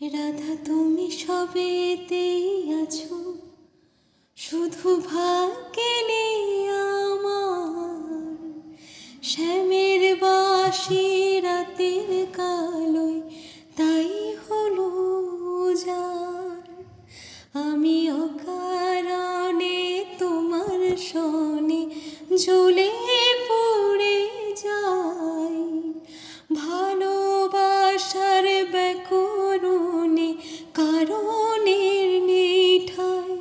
রাধা তুমি সবেতেই আছো, শুধু ভাগ্যে নেই আমার। শ্যামের বাঁশি রাতের কালোয় তাই হলো উজাড়। আমি অকারণে তোমার শনে জ্বলে পড়ে যাই। ভালোবাসার ব্যাকরণে কারণের নিঠাই,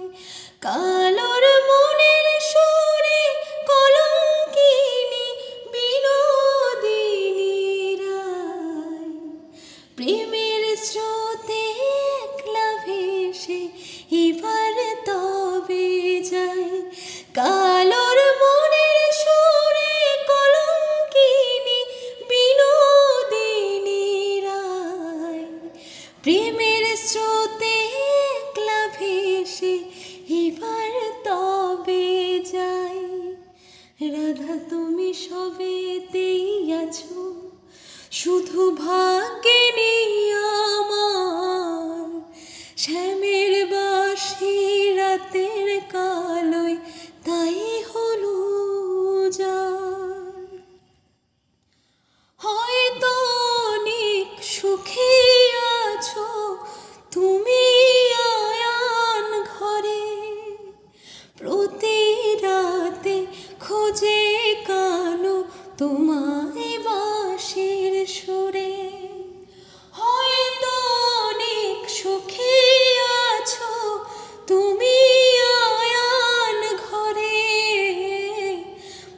কালোর মনের সুরে কলঙ্কিনী বিনোদিনী রায়। প্রেমের স্রোতে একলা ভেসে এবার তবে যাই। কালোর মনের সুরে কলঙ্কিনী বিনোদিনী রায়। প্রেমের স্রোতে একলা ভেসে এবার তবে যাই। রাধা তুমি সবেতেই আছো, শুধু ভাগ্যে নেই আমার। শ্যামের বাঁশি রাতের কালোয় তাই হলো উজাড়। হয়তো অনেক সুখে আছো তুমি আয়ান ঘরে, প্রতি রাতে খোঁজে কানো তোমায় বাঁশির সুরে। হয়তো অনেক সুখে আছো তুমি আয়ান ঘরে,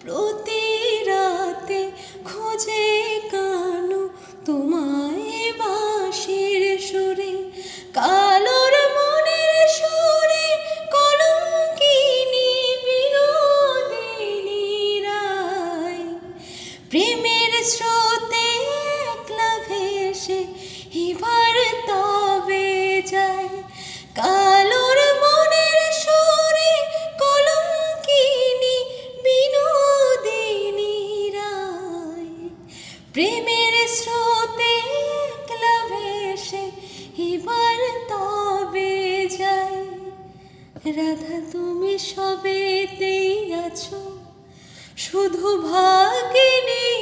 প্রতি রাতে খোঁজে কানো তোমায় বাঁশির সুরে। কালোর মনের সুরে কলঙ্কিনী বিনোদিনী রায়। প্রেমের স্রোতে একলা ভেসে এবার তবে যাই। কালোর মনের সুরে কলঙ্কিনী বিনোদিনী রায়। প্রেমের স্রোতে একলা ভেসে এবার তবে যাই। রাধা তুমি সবেতেই আছো, শুধু ভাগ্যে নেই